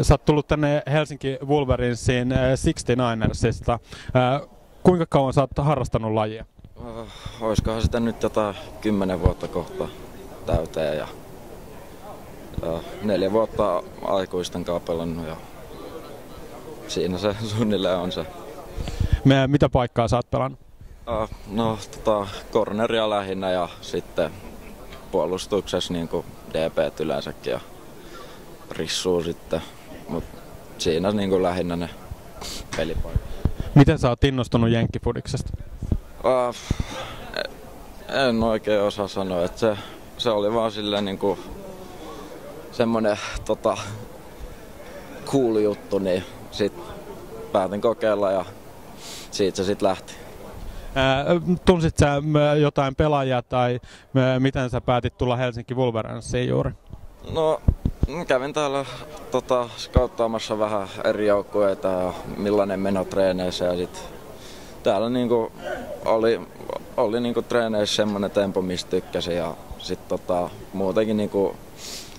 Sä oot tullut tänne Helsinki Wolverinesiin 69ersista. Kuinka kauan sä oot harrastanut lajia? Oiskohan sitä nyt jotain 10 vuotta kohta täyteen ja 4 vuotta aikuisten kanssa pelannut ja siinä se suunnilleen on se. Mitä paikkaa sä oot pelannut? Corneria lähinnä ja sitten puolustuksessa niin kuin DP yleensäkin ja rissuu sitten, mutta siinä niin kuin lähinnä ne pelipaikat. Miten sä oot innostunut jenkkifudiksesta? En oikein osaa sanoa, että se oli vaan silleen niin kuin semmonen cool juttu, niin sit päätin kokeilla ja siitä se sit lähti. Tunsit sä jotain pelaajia tai miten sä päätit tulla Helsinki Wolverenesiin juuri? No, kävin täällä skauttaamassa vähän eri joukkueita ja millainen meno treeneissä ja sit täällä niinku oli niinku treeneissä semmonen tempo, mistä tykkäsin ja sit muutenkin niinku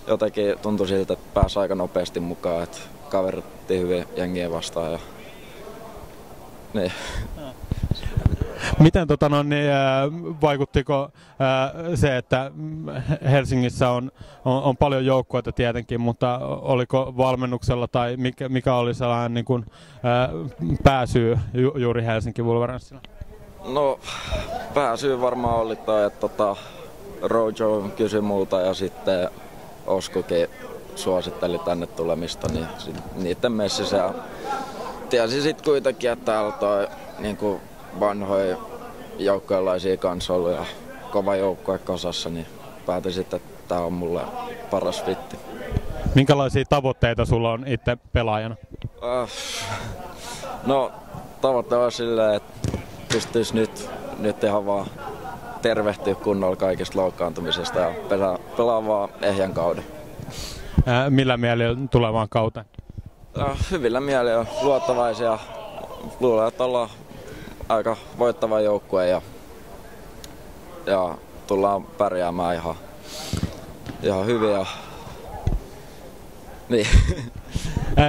jotenkin tuntui siltä, että pääsi aika nopeasti mukaan, että kaverittiin hyvin jengiä vastaan ja niin. Miten vaikuttiko se, että Helsingissä on paljon joukkueita tietenkin, mutta oliko valmennuksella tai mikä oli sellainen niin kuin, pääsyy juuri Helsinki Wolverenesiin? No pääsyy varmaan oli toi, että Rojo kysyi multa ja sitten Oskukin suositteli tänne tulemista, niin niiden messissä ja tiesin sit kuitenkin, että täällä toi niinku vanhoja joukkueenlaisia kanssa ollut ja kova joukkue kasassa, niin päätin sitten, että tää on mulle paras fitti. Minkälaisia tavoitteita sulla on itse pelaajana? No tavoite on silleen, että pystyis nyt ihan vaan tervehtyä kunnolla kaikista loukkaantumisesta ja pelaa vaan ehjän kauden. Millä mielellä tulevaan kauteen? Hyvillä mielillä, luottavaisia. Luulen, että ollaan aika voittava joukkue ja tullaan pärjäämään ihan hyvin. Ja niin.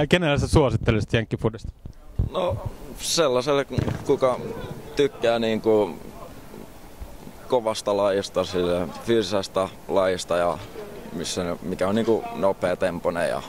Kenellä sä suosittelisit jenkkifudista? No sellaiselle, kuka tykkää niin kuin kovasta lajista, fyysisestä lajista ja mikä on niin kuin nopea tempoinen ja